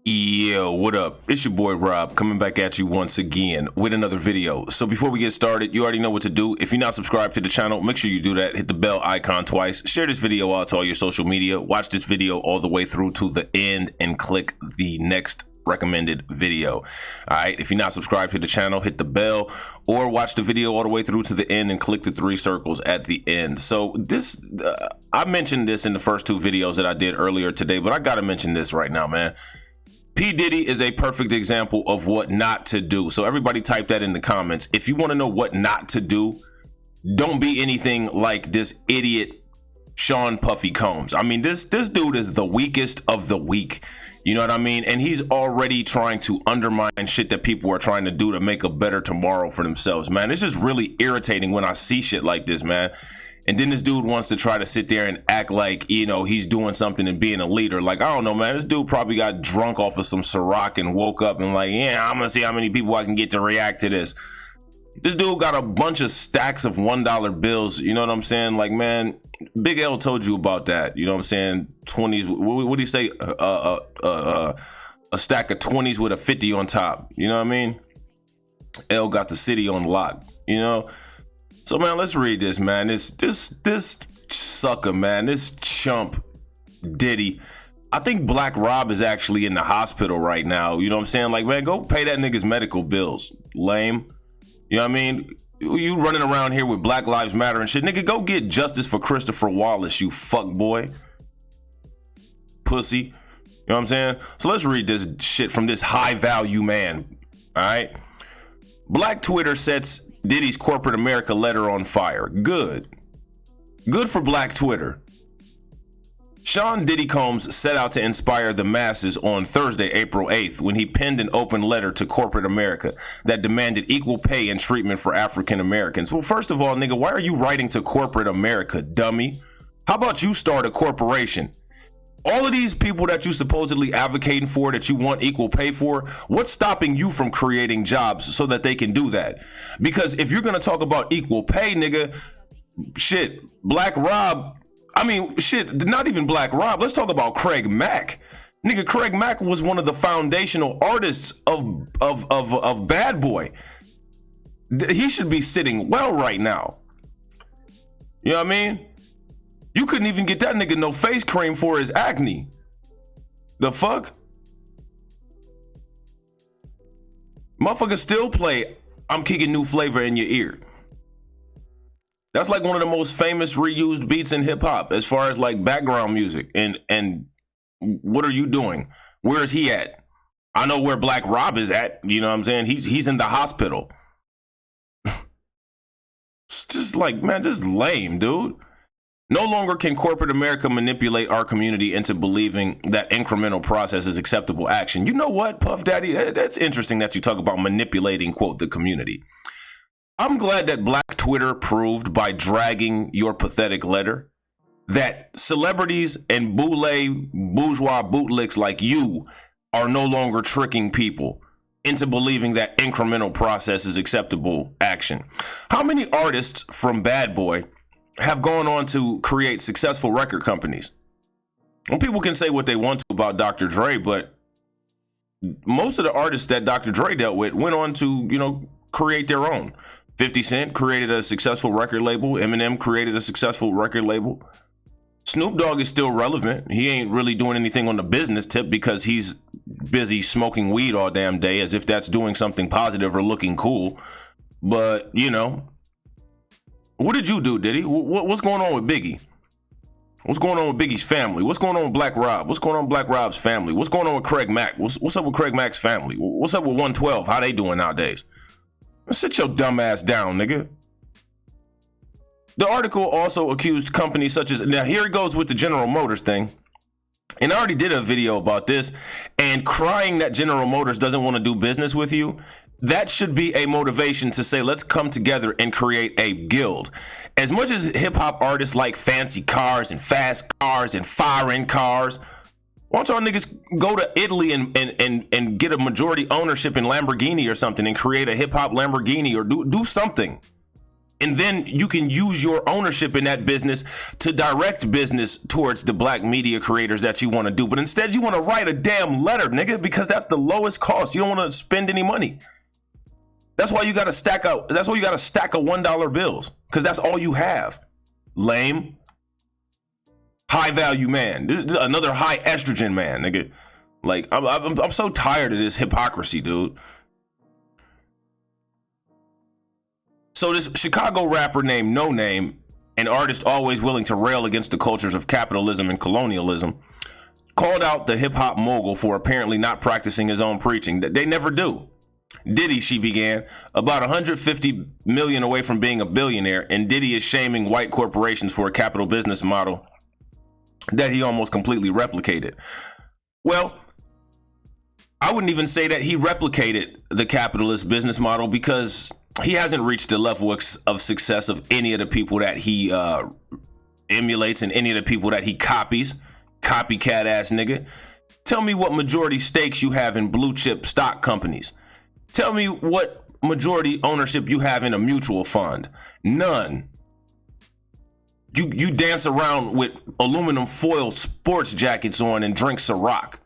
Yo, what up? It's your boy Rob coming back at you once again with another video. So before we get started, you already know what to do. If you're not subscribed to the channel, make sure you do that. Hit the bell icon twice. Share this video out to all your social media. Watch this video all the way through to the end and click the next recommended video. All right, if you're not subscribed to the channel, hit the bell or watch the video all the way through to the end and click the 3 circles at the end. So this I mentioned this in the first 2 videos that I did earlier today, but I gotta mention this right now, man. P.Diddy is a perfect example of what not to do. So everybody type that in the comments. If you want to know what not to do, don't be anything like this idiot Sean Puffy Combs. I mean, this dude is the weakest of the weak. You know what I mean? And he's already trying to undermine shit that people are trying to do to make a better tomorrow for themselves, man. It's just really irritating when I see shit like this, man. And then this dude wants to try to sit there and act like, you know, he's doing something and being a leader. Like, I don't know, man. This dude probably got drunk off of some Ciroc and woke up and like, yeah, I'm going to see how many people I can get to react to this. This dude got a bunch of stacks of $1 bills. You know what I'm saying? Like, man, Big L told you about that. You know what I'm saying? 20s. What do you say? A stack of 20s with a 50 on top. You know what I mean? L got the city on lock, you know? So, man, let's read this, man. This sucker, man, this chump Diddy. I think Black Rob is actually in the hospital right now. You know what I'm saying? Like, man, go pay that nigga's medical bills. Lame. You know what I mean? You running around here with Black Lives Matter and shit. Nigga, go get justice for Christopher Wallace, you fuck boy. Pussy. You know what I'm saying? So let's read this shit from this high value man. All right. Black Twitter sets Diddy's corporate America letter on fire. Good for Black Twitter. Sean Diddy Combs set out to inspire the masses on Thursday, April 8th, when he penned an open letter to corporate America that demanded equal pay and treatment for African Americans. Well, first of all, nigga, why are you writing to corporate America, dummy? How about you start a corporation? All of these people that you supposedly advocating for, that you want equal pay for, what's stopping you from creating jobs so that they can do that? Because if you're going to talk about equal pay, nigga, shit, Black Rob, I mean, shit, not even Black Rob. Let's talk about Craig Mack. Nigga, Craig Mack was one of the foundational artists of Bad Boy. He should be sitting well right now. You know what I mean? You couldn't even get that nigga no face cream for his acne. The fuck? Motherfuckers still play I'm Kicking New Flavor in Your Ear. That's like one of the most famous reused beats in hip hop as far as like background music. And what are you doing? Where is he at? I know where Black Rob is at. You know what I'm saying? He's in the hospital. It's just like, man, just lame, dude. No longer can corporate America manipulate our community into believing that incremental process is acceptable action. You know what, Puff Daddy? That's interesting that you talk about manipulating, quote, the community. I'm glad that Black Twitter proved by dragging your pathetic letter that celebrities and bourgeois bootlicks like you are no longer tricking people into believing that incremental process is acceptable action. How many artists from Bad Boy have gone on to create successful record companies? And people can say what they want to about Dr. Dre, but most of the artists that Dr. Dre dealt with went on to, you know, create their own. 50 Cent created a successful record label. Eminem created a successful record label. Snoop Dogg is still relevant. He ain't really doing anything on the business tip because he's busy smoking weed all damn day, as if that's doing something positive or looking cool. But, you know, what did you do, Diddy? What's going on with Biggie? What's going on with Biggie's family? What's going on with Black Rob? What's going on with Black Rob's family? What's going on with Craig Mack? What's up with Craig Mack's family? What's up with 112? How they doing nowadays? Sit your dumb ass down, nigga. The article also accused companies such as, now here it goes with the General Motors thing. And I already did a video about this, and crying that General Motors doesn't want to do business with you, that should be a motivation to say, let's come together and create a guild. As much as hip hop artists like fancy cars and fast cars and foreign cars, why don't y'all niggas go to Italy and get a majority ownership in Lamborghini or something and create a hip hop Lamborghini or do something? And then you can use your ownership in that business to direct business towards the black media creators that you want to do. But instead, you want to write a damn letter, nigga, because that's the lowest cost. You don't want to spend any money. That's why you got to stack up. That's why you got to stack of $1 bills, because that's all you have. Lame. High value man. This is another high estrogen man, nigga. Like, I'm so tired of this hypocrisy, dude. So this Chicago rapper named No Name, an artist always willing to rail against the cultures of capitalism and colonialism, called out the hip-hop mogul for apparently not practicing his own preaching. They never do. Diddy, she began, about 150 million away from being a billionaire, and Diddy is shaming white corporations for a capital business model that he almost completely replicated. Well, I wouldn't even say that he replicated the capitalist business model, because he hasn't reached the level of success of any of the people that he emulates and any of the people that he copies. Copycat ass nigga. Tell me what majority stakes you have in blue chip stock companies. Tell me what majority ownership you have in a mutual fund. None. You dance around with aluminum foil sports jackets on and drink Ciroc.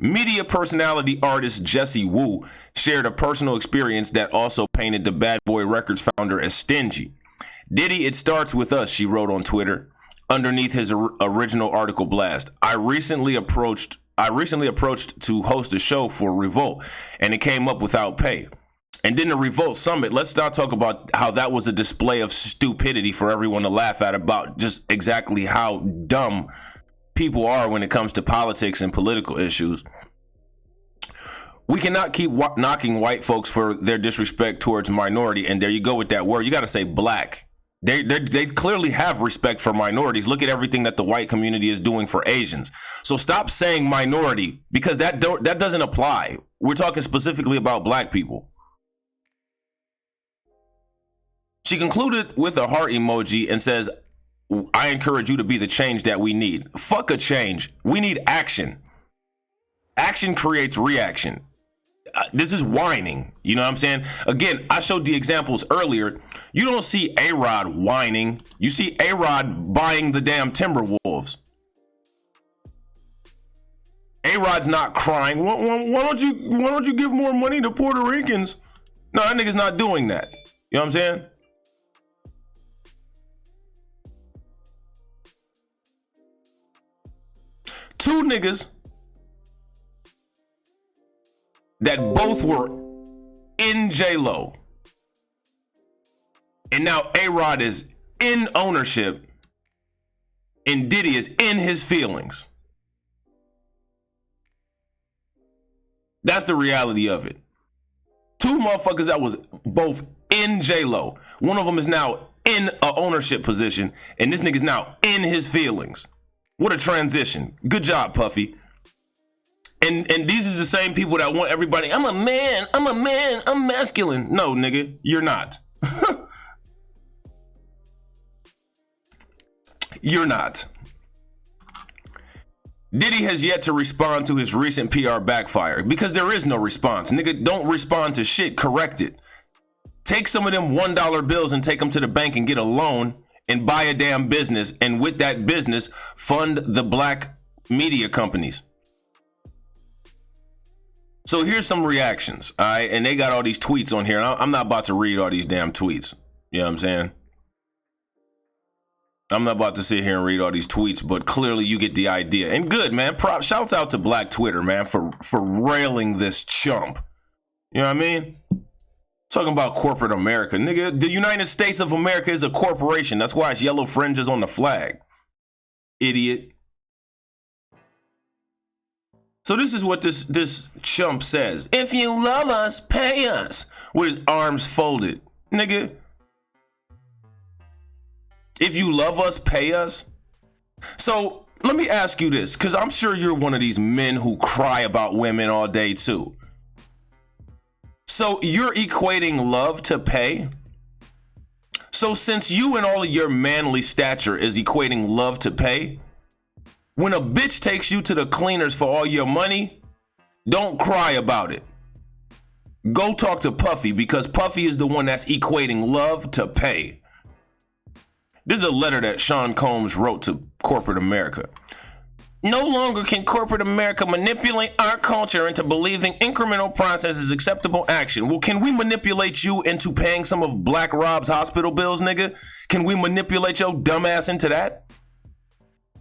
Media personality artist Jesse Wu shared a personal experience that also painted the Bad Boy Records founder as stingy. Diddy, it starts with us, she wrote on Twitter, underneath his original article blast. I recently approached to host a show for Revolt, and it came up without pay. And then the Revolt Summit, let's not talk about how that was a display of stupidity for everyone to laugh at, about just exactly how dumb people are when it comes to politics and political issues. We cannot keep knocking white folks for their disrespect towards minority. And there you go with that word. You got to say black. They clearly have respect for minorities. Look at everything that the white community is doing for Asians. So stop saying minority, because that doesn't apply. We're talking specifically about black people. She concluded with a heart emoji and says, I encourage you to be the change that we need. Fuck a change. We need action. Action creates reaction. This is whining. You know what I'm saying? Again, I showed the examples earlier. You don't see A-Rod whining. You see A-Rod buying the damn Timberwolves. A-Rod's not crying. Why don't you give more money to Puerto Ricans? No, that nigga's not doing that. You know what I'm saying? Two niggas that both were in J-Lo, and now A-Rod is in ownership and Diddy is in his feelings. That's the reality of it. Two motherfuckers that was both in J-Lo. One of them is now in a ownership position, and this nigga's now in his feelings. What a transition. Good job, Puffy. And these is the same people that want everybody, I'm a man, I'm masculine. No, nigga, you're not. You're not. Diddy has yet to respond to his recent PR backfire, because there is no response. Nigga, don't respond to shit, correct it. Take some of them $1 bills and take them to the bank and get a loan and buy a damn business, and with that business, fund the black media companies. So here's some reactions, all right? And they got all these tweets on here. I'm not about to read all these damn tweets. You know what I'm saying? I'm not about to sit here and read all these tweets, but clearly you get the idea. And good, man. Shouts out to Black Twitter, man, for railing this chump. You know what I mean? Talking about corporate America. Nigga, the United States of America is a corporation. That's why it's yellow fringes on the flag. Idiot. So this is what this chump says. If you love us, pay us. With his arms folded. Nigga. If you love us, pay us. So let me ask you this, because I'm sure you're one of these men who cry about women all day too. So you're equating love to pay? So since you and all of your manly stature is equating love to pay, when a bitch takes you to the cleaners for all your money, don't cry about it. Go talk to Puffy, because Puffy is the one that's equating love to pay. This is a letter that Sean Combs wrote to corporate America. No longer can corporate America manipulate our culture into believing incremental process is acceptable action. Well, can we manipulate you into paying some of Black Rob's hospital bills, nigga? Can we manipulate your dumbass into that?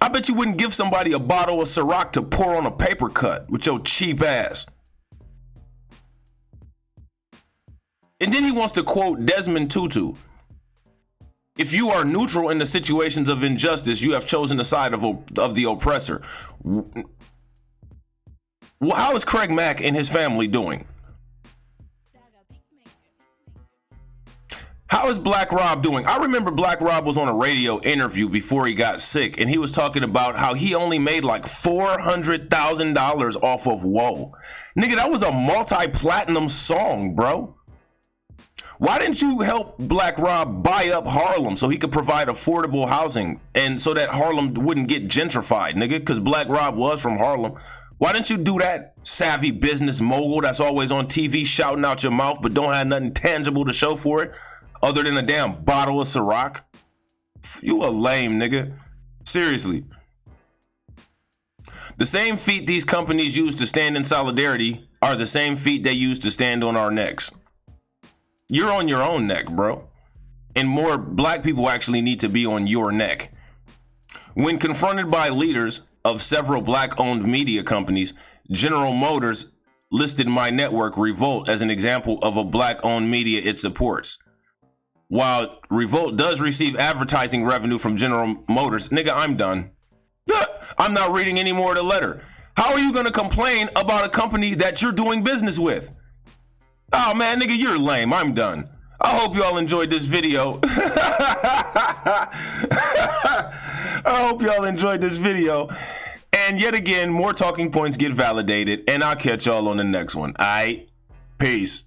I bet you wouldn't give somebody a bottle of Ciroc to pour on a paper cut with your cheap ass. And then he wants to quote Desmond Tutu. If you are neutral in the situations of injustice, you have chosen the side of the oppressor. Well, how is Craig Mack and his family doing? How is Black Rob doing? I remember Black Rob was on a radio interview before he got sick, and he was talking about how he only made like $400,000 off of Whoa. Nigga, that was a multi-platinum song, bro. Why didn't you help Black Rob buy up Harlem so he could provide affordable housing and so that Harlem wouldn't get gentrified, nigga? Because Black Rob was from Harlem. Why didn't you do that, savvy business mogul that's always on TV shouting out your mouth but don't have nothing tangible to show for it other than a damn bottle of Ciroc? You a lame nigga. Seriously. The same feet these companies use to stand in solidarity are the same feet they use to stand on our necks. You're on your own neck, bro. And more black people actually need to be on your neck. When confronted by leaders of several black-owned media companies, General Motors listed My Network Revolt as an example of a black-owned media it supports. While Revolt does receive advertising revenue from General Motors, nigga, I'm done. I'm not reading any more of the letter. How are you going to complain about a company that you're doing business with? Oh man, nigga, you're lame. I'm done. I hope you all enjoyed this video. I hope y'all enjoyed this video. And yet again, more talking points get validated, and I'll catch y'all on the next one. All right? Peace.